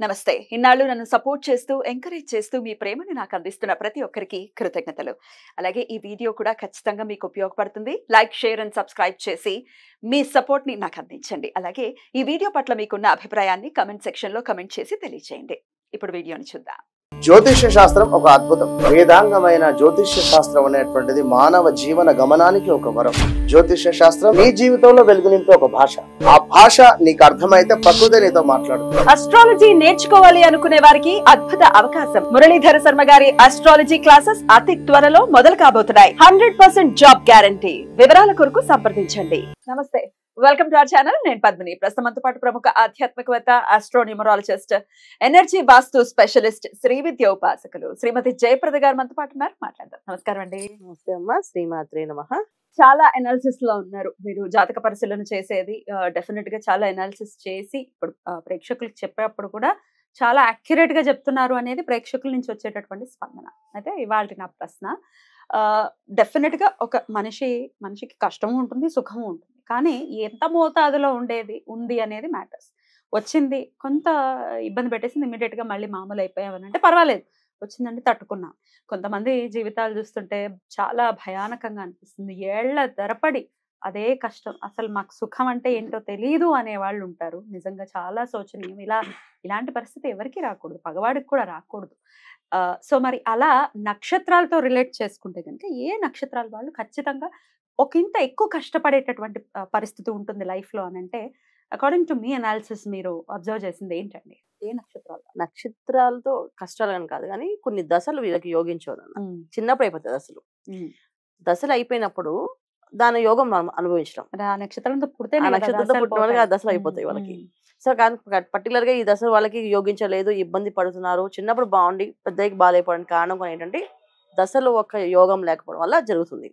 నమస్తే. ఇన్నాళ్ళు నన్ను సపోర్ట్ చేస్తూ, ఎంకరేజ్ చేస్తూ మీ ప్రేమని నాకు అందిస్తున్న ప్రతి ఒక్కరికి కృతజ్ఞతలు. అలాగే ఈ వీడియో కూడా ఖచ్చితంగా మీకు ఉపయోగపడుతుంది. లైక్, షేర్ అండ్ సబ్స్క్రైబ్ చేసి మీ సపోర్ట్‌ని నాకు అందించండి. అలాగే ఈ వీడియో పట్ల మీకున్న అభిప్రాయాన్ని కామెంట్ సెక్షన్‌లో కామెంట్ చేసి తెలియజేయండి. ఇప్పుడు వీడియోని చూద్దాం. జ్యోతిష్య శాస్త్రం ఒక అద్భుతం. వేదాంగమైన జ్యోతిష్య శాస్త్రం అనేటువంటిది మానవ జీవన గమనానికి ఒక వరం. జ్యోతిష్య శాస్త్రం నీ జీవితంలో వెలుగునింపే ఒక భాష. ఆ భాష నీకు అర్థమైతే ప్రకృతి నీతో మాట్లాడుతుంది. అస్ట్రాలజీ నేర్చుకోవాలి అనుకునే వారికి అద్భుత అవకాశం. మురళీధర శర్మ గారి అస్ట్రాలజీ క్లాసెస్ అతి త్వరలో మొదలు కాబోతున్నాయి. 100% జాబ్ గ్యారంటీ. వివరాల కొరకు సంప్రదించండి. నమస్తే, వెల్కమ్ టు అవర్ ఛానల్. నేను పద్మిని. ప్రస్తుతంతో పాటు ప్రముఖ ఆధ్యాత్మికవేత్త, ఆస్ట్రోన్యూమరాలజిస్ట్, ఎనర్జీ వాస్తు స్పెషలిస్ట్, శ్రీ విద్య ఉపాసకులు శ్రీమతి జయప్రద గారు మనతో పాటు ఉన్నారు. మాట్లాడదాం. నమస్కారం అండి. నమస్తే అమ్మ. శ్రీమాత్రే నమః. చాలా ఎనాలిసిస్ లో ఉన్నారు మీరు. జాతక పరిశీలన చేసేది డెఫినెట్ గా చాలా ఎనాలిసిస్ చేసి ఇప్పుడు ప్రేక్షకులకు చెప్పేటప్పుడు కూడా చాలా అక్యురేట్ గా చెప్తున్నారు అనేది ప్రేక్షకుల నుంచి వచ్చేటటువంటి స్పందన. అయితే ఇవాళ నా ప్రశ్న, డెఫినెట్ గా ఒక మనిషికి కష్టము ఉంటుంది, సుఖము ఉంటుంది. కానీ ఎంత మోతాదులో ఉంది అనేది మ్యాటర్స్. వచ్చింది కొంత ఇబ్బంది పెట్టేసింది, ఇమీడియట్ గా మళ్ళీ మామూలు అయిపోయామని అంటే పర్వాలేదు, వచ్చిందంటే తట్టుకున్నాం. కొంతమంది జీవితాలు చూస్తుంటే చాలా భయానకంగా అనిపిస్తుంది. ఏళ్ల తరపడి అదే కష్టం, అసలు మాకు సుఖం అంటే ఏంటో తెలియదు అనే వాళ్ళు ఉంటారు. నిజంగా చాలా శోచనీయం. ఇలాంటి పరిస్థితి ఎవరికి రాకూడదు, పగవాడికి కూడా రాకూడదు. సో మరి అలా నక్షత్రాలతో రిలేట్ చేసుకుంటే కనుక ఏ నక్షత్రాల వాళ్ళు ఖచ్చితంగా ఒక ఇంత ఎక్కువ కష్టపడేటటువంటి పరిస్థితి ఉంటుంది లైఫ్ లో అని అంటే, అకార్డింగ్ టు మీ అనాలిసిస్ మీరు అబ్జర్వ్ చేసింది ఏంటండి? ఏ నక్షత్రాలు? నక్షత్రాలతో కష్టాలు అని కాదు, కానీ కొన్ని దశలు వీళ్ళకి యోగించవు. చిన్నప్పుడు అయిపోతాయి దశలు. దశలు అయిపోయినప్పుడు దాని యోగం మనం అనుభవించడం. ఆ నక్షత్రంతో పుడితే నక్షత్రంతో పుట్టిన వాళ్ళకి ఆ దశలు అయిపోతాయి వాళ్ళకి. సో కానీ పర్టికులర్ గా ఈ దశ వాళ్ళకి యోగించలేదు, ఇబ్బంది పడుతున్నారు. చిన్నప్పుడు బాగుండి పెద్దకి బాగాలేకపోవడానికి కారణం కూడా ఏంటంటే దశలు ఒక యోగం లేకపోవడం వల్ల జరుగుతుంది.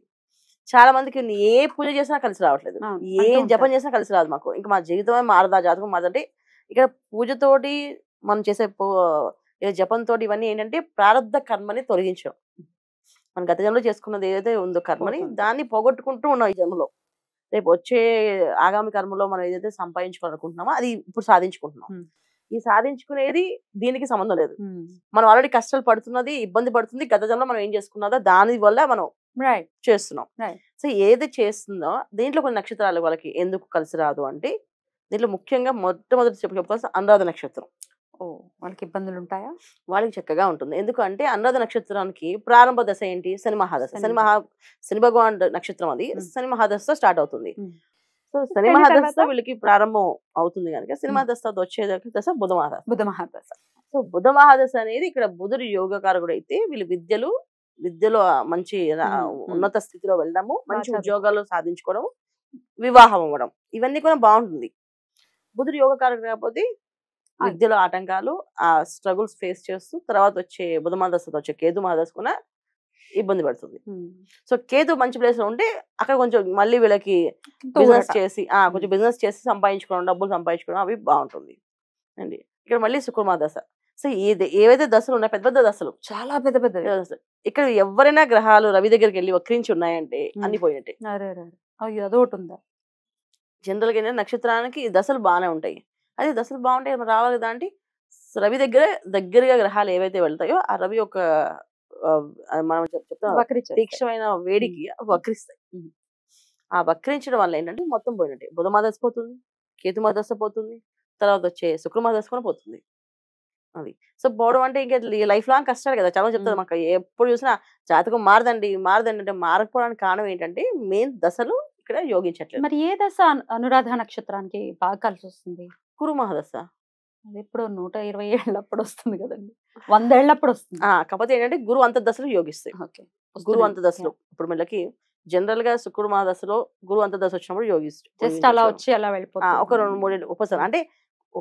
చాలా మందికి ఏ పూజ చేసినా కలిసి రావట్లేదు, ఏ జపం చేసినా కలిసి రాదు. మాకు ఇంకా మా జీవితమే మారదా, జాతకం మారదంటే ఇక్కడ పూజతోటి మనం చేసే జపంతో ఇవన్నీ ఏంటంటే ప్రారంధ కర్మని తొలగించడం. మన గత జన్మలో చేసుకున్నది ఏదైతే ఉందో కర్మని దాన్ని పోగొట్టుకుంటూ ఉన్నాం ఈ జన్మలో. రేపు వచ్చే ఆగామి కర్మలో మనం ఏదైతే సంపాదించుకోవాలనుకుంటున్నామో అది ఇప్పుడు సాధించుకుంటున్నాం. ఈ సాధించుకునేది దీనికి సంబంధం లేదు. మనం ఆల్రెడీ కష్టాలు పడుతున్నది, ఇబ్బంది పడుతుంది. గత జన్మలో మనం ఏం చేసుకున్నదో దాని వల్ల మనం చేస్తున్నాం. సో ఏది చేస్తుందో దీంట్లో కొన్ని నక్షత్రాలు వాళ్ళకి ఎందుకు కలిసి రాదు అంటే, దీంట్లో ముఖ్యంగా మొట్టమొదటి చెప్పుకోవాల్సిన అనురాధ నక్షత్రం. వాళ్ళకి ఇబ్బందులు ఉంటాయా? వాళ్ళకి చక్కగా ఉంటుంది. ఎందుకంటే అనురాధ నక్షత్రానికి ప్రారంభ దశ ఏంటి? శని మహాదశ. శని భగవాన్ నక్షత్రం అది. శని మహాదశతో స్టార్ట్ అవుతుంది. సో శని మహాదశ వీళ్ళకి ప్రారంభం అవుతుంది కనుక సిని మహాదశ వచ్చే దశ బుధ మహాదశ. సో బుధ మహాదశ అనేది ఇక్కడ బుధుడు యోగకారకుడు అయితే వీళ్ళు విద్యలో మంచి ఉన్నత స్థితిలో వెళ్ళడము, మంచి ఉద్యోగాలు సాధించుకోవడం, వివాహం అవ్వడం, ఇవన్నీ కూడా బాగుంటుంది. బుధుడు యోగకారకుడు కాకపోతే విద్యలో ఆటంకాలు, ఆ స్ట్రగుల్స్ ఫేస్ చేస్తూ తర్వాత వచ్చే బుధ మహాదశతో వచ్చే కేతు మహాదశ కూడా ఇబ్బంది పడుతుంది. సో కేతు మంచి ప్లేస్ లో ఉంటే అక్కడ కొంచెం మళ్ళీ వీళ్ళకి బిజినెస్ చేసి కొంచెం బిజినెస్ చేసి సంపాదించుకోవడం, డబ్బులు సంపాదించుకోవడం అవి బాగుంటుంది అండి. ఇక్కడ మళ్ళీ శుక్రమా దశ. సో ఏవైతే దశలు ఉన్నాయి పెద్ద పెద్ద దశలు, చాలా పెద్ద పెద్ద దశలు. ఇక్కడ ఎవరైనా గ్రహాలు రవి దగ్గరికి వెళ్ళి వక్రించి ఉన్నాయంటే అన్ని పోయినట్టే. అదొకటి ఉందా? జనరల్ గా నక్షత్రానికి దశలు బాగానే ఉంటాయి. అదే దశలు బాగుంటాయి రావాలి కదా అంటే రవి దగ్గరగా గ్రహాలు ఏవైతే వెళ్తాయో ఆ రవి ఒక మనం చెప్తాం తీక్షమైన వేడికి వక్రిస్తాయి. ఆ వక్రించడం వల్ల ఏంటంటే మొత్తం పోయినట్టే. బుధ మహాదశ పోతుంది, కేతు మహాదశ పోతుంది, తర్వాత వచ్చే శుక్ర మహాదశ కూడా పోతుంది. అది సో పోవడం అంటే ఇంకా లైఫ్ లాంగ్ కష్టాలు కదా. చాలా చెప్తారు మాకు ఎప్పుడు చూసినా జాతకం మారదండి అంటే మారకపోవడానికి కారణం ఏంటంటే మెయిన్ దశలు ఇక్కడ యోగించట్లేదు. మరి ఏ దశ అనురాధ నక్షత్రానికి బాగా కలిసి వస్తుంది? గురు మహాదశ. అది ఎప్పుడు 120 ఏళ్ళప్పుడు వస్తుంది కదండి, 100 ఏళ్ళప్పుడు వస్తుంది. కాకపోతే ఏంటంటే గురు అంత దశలు యోగిస్తాయి. గురు అంత దశలు ఇప్పుడు వీళ్ళకి జనరల్ గా శుక్ర మహాదశలో గురు అంత దశ వచ్చినప్పుడు యోగిస్తుంది. జస్ట్ అలా వచ్చి అలా వెళ్ళిపోతుంది. ఒక 2-3 ఉపశమనం అంటే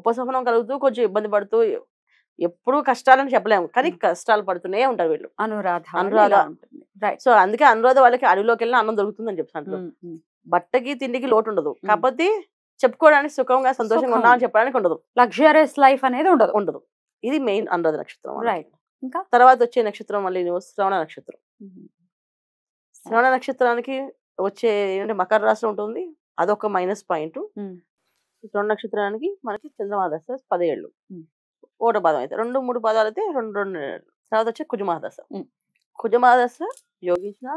ఉపశమనం కలుగుతూ కొంచెం ఇబ్బంది పడుతూ ఎప్పుడు కష్టాలని చెప్పలేము, కానీ కష్టాలు పడుతూనే ఉంటారు వీళ్ళు. అనురాధ ఉంటుంది. సో అందుకే అనురాధ వాళ్ళకి అడవిలోకి వెళ్ళిన అన్నం దొరుకుతుందని చెప్తాను. బట్టకి తిండికి లోటు ఉండదు, కాకపోతే చెప్పుకోవడానికి సుఖంగా సంతోషంగా ఉన్నా అని చెప్పడానికి ఉండదు. లగ్జరియస్ లైఫ్ అనేది ఉండదు. ఇది మెయిన్ అనురాధ నక్షత్రం. ఇంకా తర్వాత వచ్చే నక్షత్రం మళ్ళీ శ్రవణ నక్షత్రం. శ్రవణ నక్షత్రానికి వచ్చే ఏంటంటే మకర రాశి ఉంటుంది, అదొక మైనస్ పాయింట్. శ్రవణ నక్షత్రానికి మనకి చంద్రమా దశ 10 ఏళ్ళు. ఒకటో పాదం అయితే 2-3 పాదాలు అయితే 2 తర్వాత వచ్చి కుజమహాదశ. ఉమ్. కుజమహాదశ యోగించిన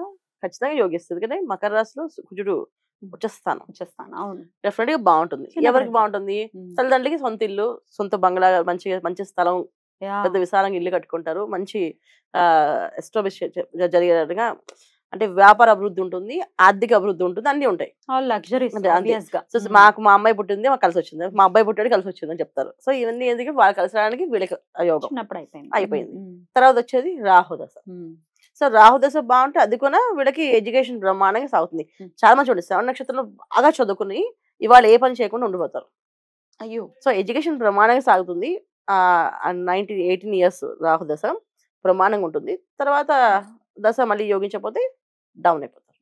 ఖచ్చితంగా యోగిస్తుంది. కానీ మకర రాశిలో కుజుడు వచ్చేస్తాను వచ్చేస్తాను. అవును. డెఫినెట్ గా బాగుంటుంది. చిన్న ఎవరికి ప్రయత్నం. బాగుంటుంది? తల్లిదండ్రులకి సొంత ఇల్లు, సొంత బంగ్లా, మంచి స్థలం, పెద్ద విశాలంగా ఇల్లు కట్టుకుంటారు. మంచి ఎస్టాబ్లిష్ జరిగేటట్టుగా అంటే వ్యాపార అభివృద్ధి ఉంటుంది, ఆర్థిక అభివృద్ధి ఉంటుంది, అన్ని ఉంటాయి. లగ్జరీస్ అంతే, అంతే. సో మాకు మా అమ్మాయి పుట్టింది, మాకు కలిసి వచ్చింది, మా అబ్బాయి పుట్టాడు కలిసి వచ్చింది అని చెప్తారు. సో ఇవన్నీ ఎందుకు వాళ్ళు కలిసి రావడానికి వీళ్ళకి యోగం చిన్నప్పుడు అయిపోయింది. తర్వాత వచ్చేది రాహుదశ. సో రాహుదశ బాగుంటే అది కూడా వీళ్ళకి ఎడ్యుకేషన్ బ్రహ్మాండంగా సాగుతుంది. చాలా మంది చూడండి 7 నక్షత్రంలో బాగా చదువుకుని ఇవాళ ఏ పని చేయకుండా ఉండిపోతారు. అయ్యో. సో ఎడ్యుకేషన్ బ్రహ్మాండంగా సాగుతుంది. 18 ఇయర్స్ రాహుదశ బ్రహ్మాండంగా ఉంటుంది. తర్వాత దశ మళ్ళీ యోగించకపోతే డౌన్ అయిపోతారు.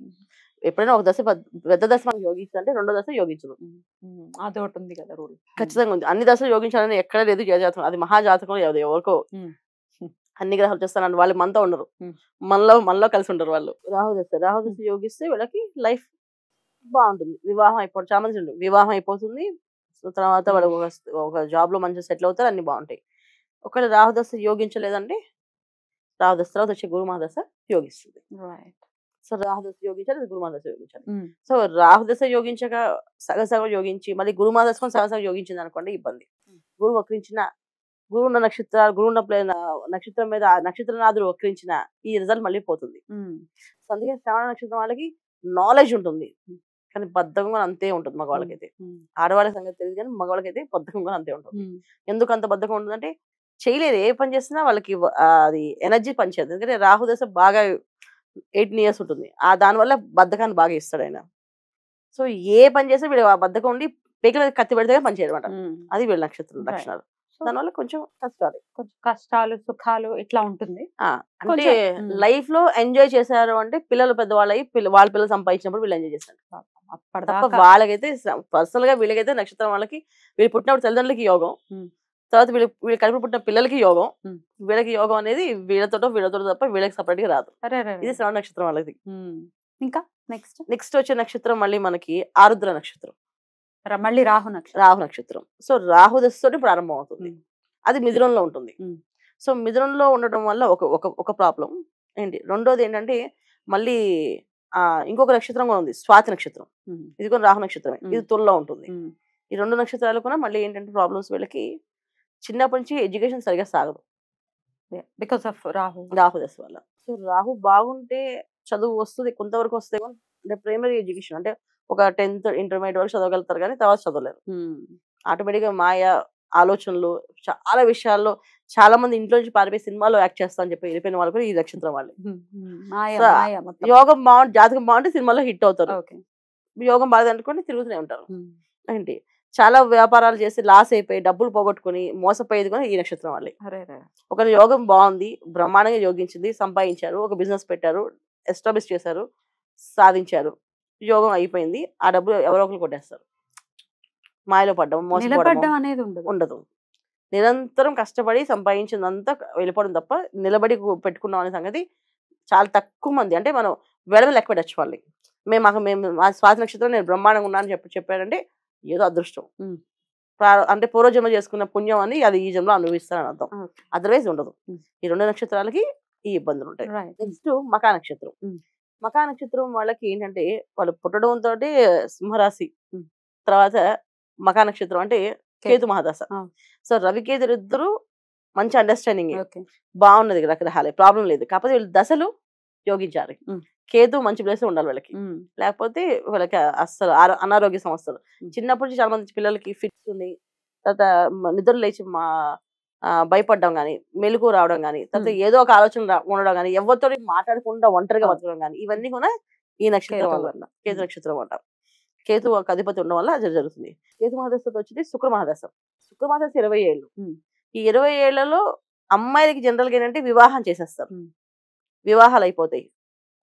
ఎప్పుడైనా ఒక దశ పెద్ద దశ మనకు యోగించాలంటే రెండో దశ యోగించదు. అదొకటి ఉంది కదా రూల్. ఖచ్చితంగా ఉంది. అన్ని దశలు యోగించాలని ఎక్కడ లేదు జాతకం. అది మహాజాతకం ఎవరికో అన్ని గ్రహాలు చేస్తానని వాళ్ళు మనతో ఉండరు, మనలో కలిసి ఉండరు వాళ్ళు. రాహుదశ యోగిస్తే వీళ్ళకి లైఫ్ బాగుంటుంది. వివాహం అయిపోతుంది. చాలా మంది వివాహం అయిపోతుంది. తర్వాత వాళ్ళు ఒక జాబ్ లో మంచిగా సెటిల్ అవుతారు, అన్ని బాగుంటాయి. ఒకవేళ రాహుదశ యోగించలేదంటే రాహుదశ తర్వాత వచ్చే గురుమహాదశ యోగిస్తుంది. సో రాహుదశ యోగించాలి, గురుమహాదశ యోగించాలి. సో రాహుదశ యోగించక సగసగం యోగించి మళ్ళీ గురుమహాదశ సగసగం యోగించింది అనుకోండి ఇబ్బంది. గురువు వక్రించిన, గురువు ఉన్న నక్షత్రం మీద నక్షత్రనాథుడు వక్రించిన ఈ రిజల్ట్ మళ్ళీ పోతుంది. అందుకే శ్రవణ నక్షత్రం వాళ్ళకి నాలెడ్జ్ ఉంటుంది, కానీ బద్ధకంగా అంతే ఉంటుంది మగవాళ్ళకైతే. ఆడవాళ్ళ సంగతి తెలియదు కానీ మగవాళ్ళకైతే బద్ధకంగా అంతే ఉంటుంది. ఎందుకు అంత బద్ధకం ఉంటుందంటే చేయలేదు, ఏ పని చేసినా వాళ్ళకి అది ఎనర్జీ పనిచేయదు. ఎందుకంటే రాహుదశ బాగా 18 ఇయర్స్ ఉంటుంది. దానివల్ల బద్ధకాన్ని బాగా ఇస్తాడు ఆయన. సో ఏ పని చేసినా వీడు ఆ బద్ధకం ఉండి పేకల కత్తి పెడితే పని చేయడమాట. అది వీళ్ళ నక్షత్రం లక్షణాలు. దానివల్ల కొంచెం కష్టాలు సుఖాలు ఇట్లా ఉంటుంది. అంటే లైఫ్ లో ఎంజాయ్ చేశారు అంటే పిల్లలు పెద్దవాళ్ళు అయ్యి వాళ్ళ పిల్లలు సంపాదించినప్పుడు వీళ్ళు ఎంజాయ్ చేస్తారు. తప్ప వాళ్ళకైతే పర్సనల్ గా వీళ్ళకైతే నక్షత్రం వాళ్ళకి వీళ్ళు పుట్టినప్పుడు తల్లిదండ్రులకి యోగం, తర్వాత వీళ్ళు కలిపి పుట్టిన పిల్లలకి యోగం, వీళ్ళకి యోగం అనేది వీళ్ళతో తప్ప వీళ్ళకి సపరేట్ గా రాదు. ఇది శ్రవణ నక్షత్రం వాళ్ళకి. ఇంకా నెక్స్ట్ వచ్చే నక్షత్రం మళ్ళీ మనకి ఆరుద్ర నక్షత్రం, మళ్ళీ రాహు నక్షత్రం. సో రాహుదశతోటి ప్రారంభం అవుతుంది. అది మిథునంలో ఉంటుంది. సో మిథునంలో ఉండటం వల్ల ఒక ప్రాబ్లం ఏంటి. రెండోది ఏంటంటే మళ్ళీ ఇంకొక నక్షత్రం కూడా ఉంది, స్వాతి నక్షత్రం. ఇది కూడా రాహు నక్షత్రమే, ఇది తుల్లో ఉంటుంది. ఈ 2 నక్షత్రాలు కూడా మళ్ళీ ఏంటంటే ప్రాబ్లమ్స్ వీళ్ళకి చిన్నప్పటి నుంచి ఎడ్యుకేషన్ సరిగా సాగదు బికాస్ ఆఫ్ రాహుదశ వల్ల. సో రాహు బాగుంటే చదువు వస్తుంది, కొంతవరకు వస్తే అంటే ప్రైమరీ ఎడ్యుకేషన్ అంటే ఒక 10th ఇంటర్మీడియట్ వరకు చదవగలుగుతారు, కానీ తర్వాత చదవలేరు. ఆటోమేటిక్ గా మాయా ఆలోచనలు చాలా విషయాల్లో చాలా మంది ఇంట్లో నుంచి పారిపోయి సినిమాలో యాక్ట్ చేస్తా అని చెప్పి వెళ్ళిపోయిన వాళ్ళు కూడా ఈ నక్షత్రం వాళ్ళు. యోగం బాగుంటే, జాతకం బాగుంటే సినిమాలో హిట్ అవుతారు. యోగం బాగా అనుకోండి తిరుగుతూనే ఉంటారు. ఏంటి చాలా వ్యాపారాలు చేసి లాస్ అయిపోయి డబ్బులు పోగొట్టుకుని మోసపోయేది కూడా ఈ నక్షత్రం వాళ్ళే. ఒక యోగం బాగుంది, బ్రహ్మాండంగా యోగించింది, సంపాదించారు, ఒక బిజినెస్ పెట్టారు, ఎస్టాబ్లిష్ చేశారు, సాధించారు, యోగం అయిపోయింది, ఆ డబ్బులు ఎవరో ఒకరు కొట్టేస్తారు. మాయలో పడ్డం, మోసపోవడం అనేది ఉండదు. నిరంతరం కష్టపడి సంపాదించిందంతా వెళ్ళిపోవడం తప్ప నిలబడి పెట్టుకున్నాం అనే సంగతి చాలా తక్కువ మంది. అంటే మనం వెడమ లెక్క పెట్టచ్చు వాళ్ళకి. మేము మా స్వాతి నక్షత్రం నేను బ్రహ్మాండంగా ఉన్నానని చెప్పారంటే ఏదో అదృష్టం, అంటే పూర్వజన్మ చేసుకున్న పుణ్యం అని అది ఈ జన్మలో అనుభవిస్తారని అర్థం. అదర్వైజ్ ఉండదు. ఈ 2 నక్షత్రాలకి ఈ ఇబ్బందులు ఉంటాయి. నెక్స్ట్ మకా నక్షత్రం. మకా నక్షత్రం వాళ్ళకి ఏంటంటే వాళ్ళు పుట్టడంతో సింహరాశి, తర్వాత మకా నక్షత్రం అంటే కేతు మహాదశ. సో రవికేతులు ఇద్దరు మంచి అండర్స్టాండింగ్, బాగున్నది రకరకాలే ప్రాబ్లం లేదు. కాకపోతే వీళ్ళు దశలు యోగించాలి. కేతు మంచి ప్లేస్ లో ఉండాలి వీళ్ళకి, లేకపోతే వీళ్ళకి అస్సలు అనారోగ్య సమస్యలు. చిన్నప్పటి నుంచి చాలా మంది పిల్లలకి ఫిట్స్ ఉన్నాయి, తర్వాత నిద్ర లేచి భయపడడం కానీ, మెలకు రావడం కానీ, తర్వాత ఏదో ఒక ఆలోచన ఉండడం కానీ, ఎవరితో మాట్లాడకుండా ఒంటరిగా బతకడం కానీ, ఇవన్నీ కూడా ఈ నక్షత్రం వల్ల, కేతు నక్షత్రం వల్ల, కేతు ఒక అధిపతి ఉండడం వల్ల అది జరుగుతుంది. కేతు మహాదశతో వచ్చింది శుక్ర మహాదశ. శుక్ర మహాదశ 20 ఏళ్ళు. ఈ 20 ఏళ్లలో అమ్మాయిలకి జనరల్ గా ఏంటంటే వివాహం చేసేస్తారు, వివాహాలు అయిపోతాయి.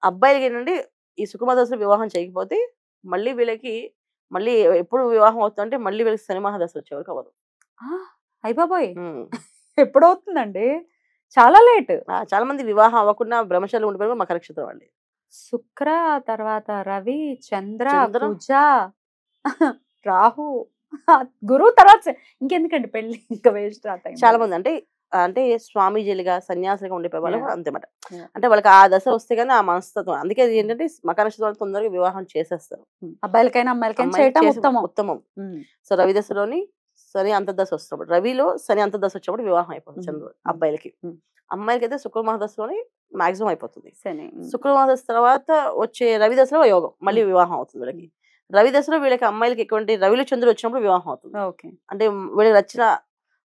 అబ్బాయిలకి ఏంటంటే ఈ శుక్ర మహాదశలో వివాహం చేయకపోతే మళ్ళీ వీళ్ళకి మళ్ళీ ఎప్పుడు వివాహం అవుతుందంటే మళ్ళీ వీళ్ళకి శని మహాదశ వచ్చేవరకు అవ్వదు. అయిపోయి ఎప్పుడవుతుందండి, చాలా లేట్. చాలా మంది వివాహం అవ్వకుండా బ్రహ్మచారులు ఉండిపోయి మకర నక్షత్రం అండి. శుక్ర తర్వాత రవి, చంద్ర, కుజ, రాహు, గురువు తర్వాత ఇంకెందుకండి పెళ్లి, ఇంకా వేస్ట్ ఆ టైం. చాలా మంది అంటే స్వామీజీలుగా సన్యాసులుగా ఉండిపోయే వాళ్ళు Yeah. కూడా అంతేమాట. Yeah. అంటే వాళ్ళకి ఆ దశ వస్తే గానీ ఆ మనస్తత్వం, అందుకే అది ఏంటంటే మకర నక్షత్రం వాళ్ళు తొందరగా వివాహం చేసేస్తారు. అబ్బాయిలకైనా అమ్మాయిలకైనా అమ్మాయిలు చేయటం చేసే ఉత్తమం. ఉత్తమం. ఉమ్. సో రవి దశలోని శని అంతర్దశ వస్తున్నప్పుడు, రవిలో శని అంతర్దశ వచ్చినప్పుడు వివాహం అయిపోతుంది చంద్రుడు అబ్బాయిలకి. అమ్మాయిలకి అయితే శుక్ర మహాదశలోని మాక్సిమం అయిపోతుంది. శని. శుక్ర మహాదశ తర్వాత వచ్చే రవి దశలో యోగం, మళ్ళీ వివాహం అవుతుంది వీళ్ళకి. రవి దశలో వీళ్ళకి అమ్మాయిలకి ఎటువంటి రవిలో చంద్రుడు వచ్చినప్పుడు వివాహం అవుతుంది. ఓకే. అంటే వీళ్ళకి నచ్చిన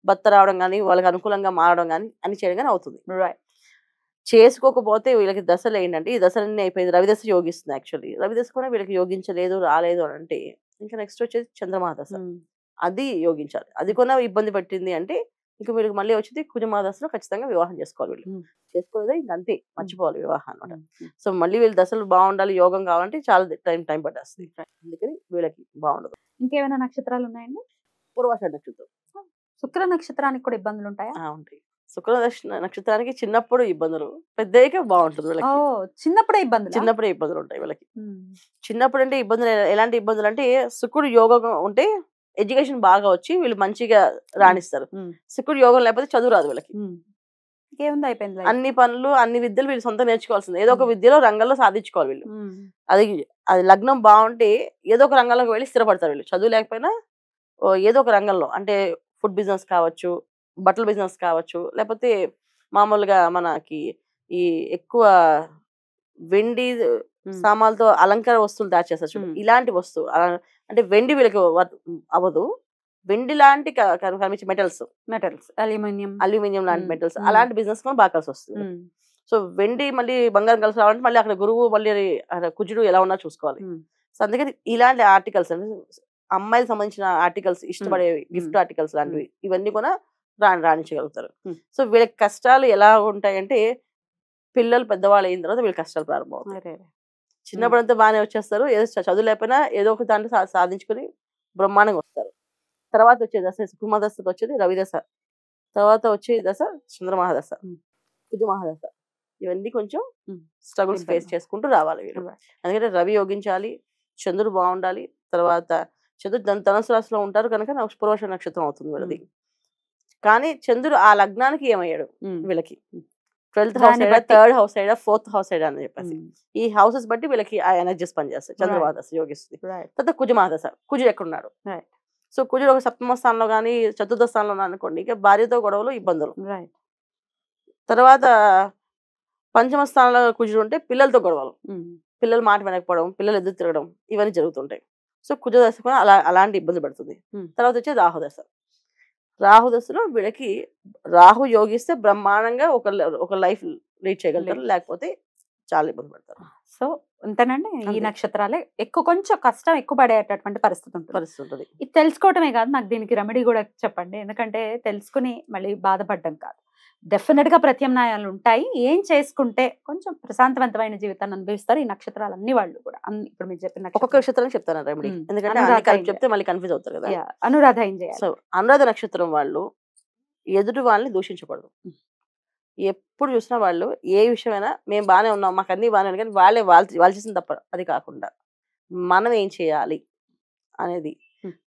భర్త రావడం కానీ, వాళ్ళకి అనుకూలంగా మారడం కానీ అన్ని చేయడం కానీ అవుతుంది. రైట్. చేసుకోకపోతే వీళ్ళకి దశలు ఏంటంటే ఈ దశలన్నీ అయిపోయింది, రవి దశ యోగిస్తుంది. యాక్చువల్లీ రవి దశ కూడా వీళ్ళకి యోగించలేదు, రాలేదు అని అంటే ఇంకా నెక్స్ట్ వచ్చేది చంద్రమహాదశ. అది యోగించాలి. అది కూడా ఇబ్బంది పట్టింది అంటే ఇంకా వీళ్ళకి మళ్ళీ వచ్చేది కుజమహాదశలో ఖచ్చితంగా వివాహం చేసుకోవాలి. వీళ్ళు చేసుకోలేదా ఇంక అంతే, మర్చిపోవాలి వివాహం అనమాట. సో మళ్ళీ వీళ్ళ దశలు బాగుండాలి, యోగం కావాలంటే చాలా టైం పట్టేస్తుంది. అందుకని వీళ్ళకి బాగుండదు. ఇంకేమైనా నక్షత్రాలు ఉన్నాయండి? పూర్వాషాఢ నక్షత్రం. శుక్ర నక్షత్రానికి కూడా ఇబ్బందులు ఉంటాయా? ఉంటాయి. శుక్ర నక్షత్రానికి చిన్నప్పుడు ఇబ్బందులు, పెద్దయ్యాక బాగుంటుంది వీళ్ళకి. చిన్నప్పుడే ఇబ్బందులు. చిన్నప్పుడే ఇబ్బందులు ఉంటాయి వీళ్ళకి. చిన్నప్పుడు అంటే ఇబ్బందులు ఎలాంటి ఇబ్బందులు అంటే శుక్రుడు యోగం ఉంటే ఎడ్యుకేషన్ బాగా వచ్చి వీళ్ళు మంచిగా రాణిస్తారు. శుక్రుడు యోగం లేకపోతే చదువు రాదు వీళ్ళకి. ఇంకేముంది, అయిపోయింది. అన్ని పనులు అన్ని విద్యలు వీళ్ళు సొంతం నేర్చుకోవాల్సింది, ఏదో ఒక విద్యలో రంగంలో సాధించుకోవాలి వీళ్ళు. అది లగ్నం బాగుంటే ఏదో ఒక రంగంలోకి వెళ్ళి స్థిరపడతారు వీళ్ళు. చదువు లేకపోయినా ఏదో ఒక రంగంలో, అంటే ఫుడ్ బిజినెస్ కావచ్చు, బట్టల బిజినెస్ కావచ్చు, లేకపోతే మామూలుగా మనకి ఈ ఎక్కువ వెండి సామాన్లతో అలంకార వస్తువులు తయారు చేస్తారు చూడు, ఇలాంటి వస్తువు అంటే వెండి వీళ్ళకి అవ్వదు. వెండి లాంటి కనిపించే మెటల్స్ అల్యూమినియం లాంటి మెటల్స్, అలాంటి బిజినెస్ కూడా బాగా కలిసి వస్తుంది. సో వెండి మళ్ళీ బంగారం కలిసి రావాలంటే మళ్ళీ అక్కడ గురువు మళ్ళీ కుజుడు ఎలా ఉన్నా చూసుకోవాలి. సో అందుకని ఇలాంటి ఆర్టికల్స్ అమ్మాయిలకు సంబంధించిన ఆర్టికల్స్, ఇష్టపడే గిఫ్ట్ ఆర్టికల్స్ లాంటివి ఇవన్నీ కూడా రాణించగలుగుతారు. సో వీళ్ళకి కష్టాలు ఎలా ఉంటాయంటే పిల్లలు పెద్దవాళ్ళు అయిన తర్వాత వీళ్ళకి కష్టాలు ప్రారంభం అవుతాయి. చిన్నప్పుడు అంతా బాగానే వచ్చేస్తారు, ఏదో చదువు లేకపోయినా ఏదో ఒక దాంట్లో సాధించుకుని బ్రహ్మాండంగా వస్తారు. తర్వాత వచ్చే దశ శుక్రమహాదశకు వచ్చేది రవి దశ, తర్వాత వచ్చే దశ చంద్రమహాదశ, కుజమహాదశ. ఇవన్నీ కొంచెం స్ట్రగుల్స్ ఫేస్ చేసుకుంటూ రావాలి వీళ్ళు. ఎందుకంటే రవి యోగించాలి, చంద్రుడు బాగుండాలి. తర్వాత చంద్రుడు ధనుసు రాశిలో ఉంటారు కనుక పూర్వాషాఢ నక్షత్రం అవుతుంది వీళ్ళది. కానీ చంద్రుడు ఆ లగ్నానికి ఏమయ్యాడు వీళ్ళకి 12th హౌస్ అయినా, 3rd హౌస్ అయినా, 4th హౌస్ అయినా అని చెప్పేసి ఈ హౌసెస్ బట్టి వీళ్ళకి ఆ ఎనర్జీస్ పనిచేస్తాయి. చంద్రమహాదశ యోగిస్తుంది. తర్వాత కుజమహాదశ, కుజుడు ఎక్కడున్నాడు. సో కుజుడు ఒక సప్తమ స్థానంలో కానీ చతుర్థ స్థానంలో ఉన్నా అనుకోండి, ఇక భార్యతో గొడవలు, ఇబ్బందులు. తర్వాత పంచమ స్థానంలో కుజుడు ఉంటే పిల్లలతో గొడవలు, పిల్లలు మాట వినకపోవడం, పిల్లలు ఎదురు తిరగడం, ఇవన్నీ జరుగుతుంటాయి. సో కుజ దశ కూడా అలాంటి ఇబ్బంది పడుతుంది. తర్వాత వచ్చే రాహుదశ. రాహుదశలో వీళ్ళకి రాహు యోగిస్తే బ్రహ్మాండంగా ఒక లైఫ్ లీడ్ చేయగలుగుతారు, లేకపోతే చాలా ఇబ్బంది పడతారు. సో అంతేనండి, ఈ నక్షత్రాలే కొంచెం కష్టం ఎక్కువ పడేటటువంటి పరిస్థితి ఉంటుంది. ఇది తెలుసుకోవటమే కాదు, నాకు దీనికి రెమెడీ కూడా చెప్పండి. ఎందుకంటే తెలుసుకుని మళ్ళీ బాధపడడం కాదు, డెఫినెట్ గా ప్రత్యామ్నాయాలు ఉంటాయి. ఏం చేసుకుంటే కొంచెం ప్రశాంతవంతమైన జీవితాన్ని అనుభవిస్తారు ఈ నక్షత్రాలన్నీ వాళ్ళు కూడా. ఇప్పుడు మీరు చెప్పిన ఒక్కొక్క నక్షత్రం చెప్తాను రెమెడీ, ఎందుకంటే చెప్తే మళ్ళీ కన్ఫ్యూజ్ అవుతారు కదా. అనురాధ ఏం చేయాలి? సో అనురాధ నక్షత్రం వాళ్ళు ఎదుటి వాళ్ళని దూషించకూడదు. ఎప్పుడు చూసినా వాళ్ళు ఏ విషయమైనా మేము బాగానే ఉన్నాం, మాకు అన్ని బాగానే ఉన్నాయి, కానీ వాళ్ళు చేసిన తప్ప అది కాకుండా మనం ఏం చేయాలి అనేది.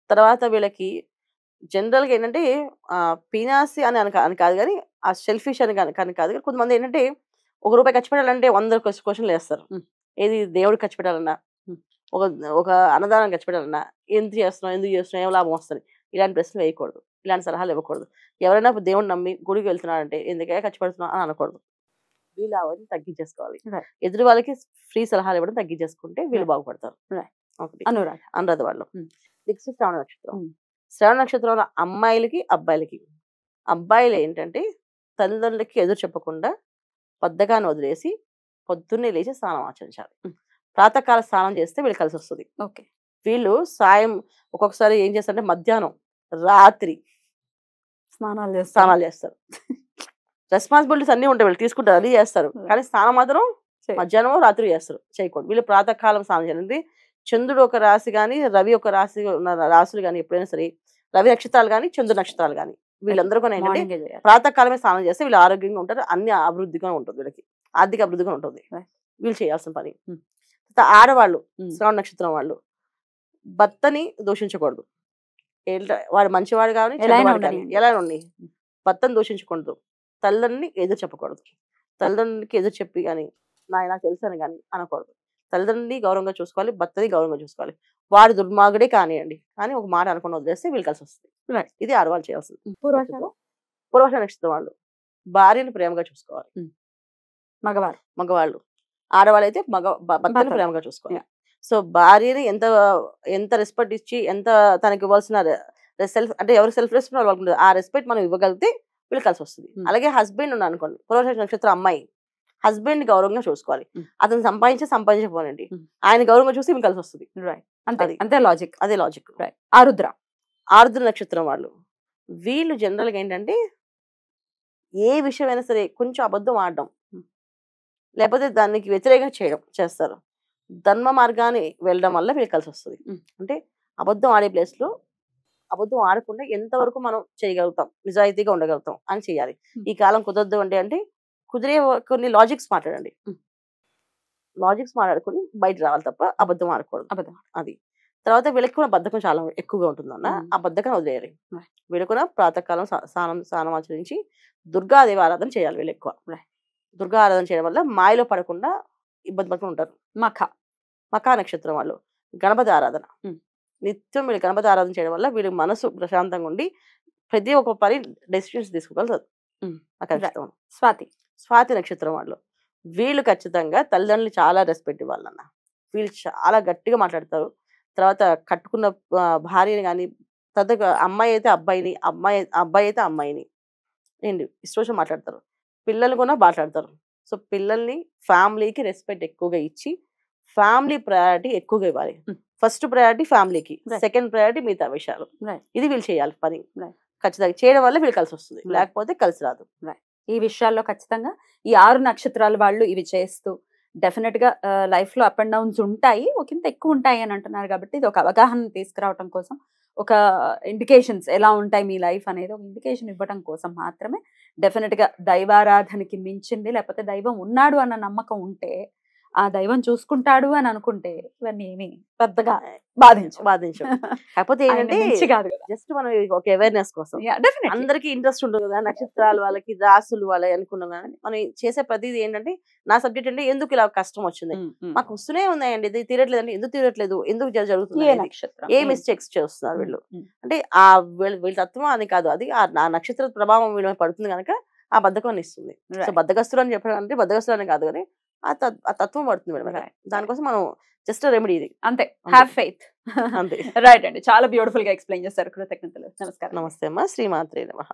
తర్వాత వీళ్ళకి జనరల్గా ఏంటంటే పీనాసి అని కాదు, కానీ ఆ సెల్ఫిష్ అని కానీ కాదు. కానీ కొంతమంది ఏంటంటే ₹1 ఖర్చు పెట్టాలంటే 100 క్వశ్చన్లు వేస్తారు. ఏది దేవుడికి ఖర్చు పెట్టాలన్నా, ఒక అన్నదానం ఖర్చు పెట్టాలన్నా, ఎందుకు చేస్తున్నాం, ఏం లాభం వస్తుంది, ఇలాంటి ప్రశ్నలు వేయకూడదు, ఇలాంటి సలహాలు ఇవ్వకూడదు. ఎవరైనా దేవుడిని నమ్మి గుడికి వెళ్తున్నారంటే ఎందుకే ఖర్చు పెడుతున్నాం అని అనకూడదు. వీళ్ళు అవన్నీ తగ్గించేసుకోవాలి. ఎదురు వాళ్ళకి ఫ్రీ సలహాలు ఇవ్వడం తగ్గించేసుకుంటే వీళ్ళు బాగుపడతారు. అనురాధ వాళ్ళు. నెక్స్ట్ శ్రవణ నక్షత్రం. శ్రవణ నక్షత్రంలో అమ్మాయిలకి అబ్బాయిలకి, అబ్బాయిలు ఏంటంటే తల్లిదండ్రులకి ఎదురు చెప్పకుండా బద్ధకాన్ని వదిలేసి పొద్దున్నే లేచి స్నానం ఆచరించాలి. ప్రాతకాల స్నానం చేస్తే వీళ్ళు కలిసి వస్తుంది. వీళ్ళు సాయం ఒక్కొక్కసారి ఏం చేస్తారంటే మధ్యాహ్నం, రాత్రి స్నానాలు చేస్తారు. రెస్పాన్సిబిలిటీస్ అన్ని ఉంటాయి, వీళ్ళు తీసుకుంటారు, అది చేస్తారు. కానీ స్నానం మాత్రం మధ్యాహ్నం రాత్రి చేస్తారు, చేయకూడదు. వీళ్ళు ప్రాతకాలం స్నానం చేయాలి. చంద్రుడు ఒక రాశి కానీ, రవి ఒక రాశి ఉన్న రాశులు కానీ ఎప్పుడైనా సరే, రవి నక్షత్రాలు కానీ, చంద్ర నక్షత్రాలు కానీ, వీళ్ళందరూ కూడా ఏంటంటే ప్రాతకాలమే స్నానం చేస్తే వీళ్ళు ఆరోగ్యంగా ఉంటారు, అన్ని అభివృద్ధిగా ఉంటుంది, వీళ్ళకి ఆర్థిక అభివృద్ధిగా ఉంటుంది. వీళ్ళు చేయాల్సిన పని. ఆడవాళ్ళు శ్రవణ నక్షత్రం వాళ్ళు భర్తని దూషించకూడదు. వాడు మంచివాడు కానీ ఎలా అయినా చెడ్డవాడు కానీ ఉండనియండి. ఎలా ఉన్నాయి భర్తను దూషించకూడదు, తల్లిదండ్రులని ఎదురు చెప్పకూడదు, తల్లిదండ్రులకి ఎదురు చెప్పి కానీ నాకు తెలుసు అని కానీ అనకూడదు. తల్లిదండ్రులని గౌరవంగా చూసుకోవాలి, భర్తని గౌరవంగా చూసుకోవాలి. వాడు దుర్మార్గుడే కానివ్వండి, కానీ ఒక మాట అనుకుని వదిలేస్తే వీళ్ళు కలిసి వస్తుంది. Right. ఇది ఆడవాళ్ళు చేయాల్సింది. పూర్వాషాఢ పూర్వాష నక్షత్రం వాళ్ళు భార్యని ప్రేమగా చూసుకోవాలి. మగవారు. మగవాళ్ళు. ఆడవాళ్ళు అయితే భర్తని భర్తలు. ప్రేమగా చూసుకోవాలి. Yeah. సో భార్యని ఎంత ఎంత రెస్పెక్ట్ ఇచ్చి ఎంత తనకి ఇవ్వాల్సిన సెల్ఫ్ అంటే ఎవరికి సెల్ఫ్ రెస్పెక్ట్ వాళ్ళకు ఉంటుంది. ఆ రెస్పెక్ట్ మనం ఇవ్వగలిగితే వీళ్ళు కలిసి వస్తుంది. అలాగే హస్బెండ్ ఉన్నాడు అనుకోండి, పూర్వాషాఢ నక్షత్రం అమ్మాయి హస్బెండ్ ని గౌరవంగా చూసుకోవాలి. అతను సంపాదించకపోనండి, ఆయన గౌరవంగా చూసి వీళ్ళు కలిసి వస్తుంది. రైట్. అంతే అది. అంతే లాజిక్. అదే లాజిక్. రైట్. ఆరుద్ర. ఆరుద్ర నక్షత్రం వాళ్ళు వీళ్ళు జనరల్గా ఏంటంటే ఏ విషయమైనా సరే కొంచెం అబద్ధం ఆడడం లేకపోతే దానికి వ్యతిరేకంగా చేస్తారు. ధర్మ మార్గాన్ని వెళ్ళడం వల్ల వీళ్ళు కలిసి వస్తుంది. అంటే అబద్ధం ఆడే ప్లేస్ లో అబద్ధం ఆడకుండా ఎంతవరకు మనం చేయగలుగుతాం, నిజాయితీగా ఉండగలుగుతాం అని చేయాలి. ఈ కాలం కుదరదు అంటే కుదిరే కొన్ని లాజిక్స్ మాట్లాడండి. లాజిక్స్ మాట్లాడుకుని బయట రావాలి తప్ప అబద్ధం ఆడకూడదు. అబద్ధం. అది. తర్వాత వీళ్ళకి కూడా బద్ధకం చాలా ఎక్కువగా ఉంటుందన్న. ఆ బద్ధకం వదిలేయాలి. వీళ్ళు కూడా ప్రాతకాలం స్నానం ఆచరించి దుర్గాదేవి ఆరాధన చేయాలి. వీళ్ళు ఎక్కువ దుర్గా ఆరాధన చేయడం వల్ల మాయలో పడకుండా ఇబ్బంది పడుతూ ఉంటారు. మఖా నక్షత్రం వాళ్ళు గణపతి ఆరాధన నిత్యం వీళ్ళు గణపతి ఆరాధన చేయడం వల్ల వీళ్ళ మనసు ప్రశాంతంగా ఉండి ప్రతి ఒక్క పని డెసిషన్స్ తీసుకోగలుగుతారు. స్వాతి నక్షత్రం వాళ్ళు వీళ్ళు ఖచ్చితంగా తల్లిదండ్రులు చాలా రెస్పెక్ట్ ఇవ్వాలన్న. వీళ్ళు చాలా గట్టిగా మాట్లాడతారు. తర్వాత కట్టుకున్న భార్యని కానీ తర్వాత అమ్మాయి అయితే అబ్బాయిని, అబ్బాయి అయితే అమ్మాయిని ఏంటి ఇష్టం మాట్లాడతారు. పిల్లలు కూడా మాట్లాడతారు. సో పిల్లల్ని ఫ్యామిలీకి రెస్పెక్ట్ ఎక్కువగా ఇచ్చి ఫ్యామిలీ ప్రయారిటీ ఎక్కువగా ఇవ్వాలి. ఫస్ట్ ప్రయారిటీ ఫ్యామిలీకి, సెకండ్ ప్రయారిటీ మిగతా విషయాలు. ఇది వీళ్ళు చేయాలి పని. ఖచ్చితంగా చేయడం వల్ల వీళ్ళు కలిసి వస్తుంది, లేకపోతే కలిసి రాదు. ఈ విషయాల్లో ఖచ్చితంగా ఈ 6 నక్షత్రాల వాళ్ళు ఇవి చేస్తూ డెఫినెట్ గా లైఫ్ లో అప్ అండ్ డౌన్స్ ఉంటాయి, ఒకంత ఎక్కువ ఉంటాయి అని అంటున్నారు. కాబట్టి ఇది ఒక అవగాహన తీసుకురావడం కోసం, ఒక ఇండికేషన్స్ ఎలా ఉంటాయి మీ లైఫ్ అనేది ఒక ఇండికేషన్ ఇవ్వడం కోసం మాత్రమే. డెఫినెట్ గా దైవారాధనకి మించింది లేకపోతే దైవం ఉన్నాడు అన్న నమ్మకం ఉంటే, ఆ దైవం చూసుకుంటాడు అని అనుకుంటే ఇవన్నీ ఏమి పెద్దగా బాధించు. కాకపోతే ఏంటంటే జస్ట్ మనం ఒక అవేర్నెస్ కోసం అందరికి ఇంట్రెస్ట్ ఉంటుంది కదా, నక్షత్రాలు వాళ్ళకి రాసులు వాళ్ళకి అనుకున్నాం కానీ మనం చేసే ప్రతిదీ ఏంటంటే నా సబ్జెక్ట్ అంటే ఎందుకు ఇలా కష్టం వచ్చింది, మాకు వస్తూనే ఉన్నాయండి, ఇది తీరట్లేదండి, ఎందుకు తీరట్లేదు, ఎందుకు జరుగుతుంది, ఏ మిస్టేక్స్ చేస్తున్నారు వీళ్ళు అంటే ఆ వీళ్ళ తత్వం అని కాదు, అది ఆ నక్షత్ర ప్రభావం వీళ్ళ పడుతుంది కనుక ఆ బద్ధకాన్ని ఇస్తుంది. సో బద్ధకస్తులు అని చెప్పడం అంటే బద్ధకస్తులు అని కాదు కానీ ఆ తత్వం పడుతుంది మేడం. దానికోసం మనం జస్ట్ రెమెడీ ఇది అంతే. Have faith. అంతే. రైట్ అండి, చాలా బ్యూటిఫుల్ గా ఎక్స్ప్లెయిన్ చేశారు. కృతజ్ఞతలు. నమస్కారం. నమస్తే అమ్మా. శ్రీమాత్రే నమః.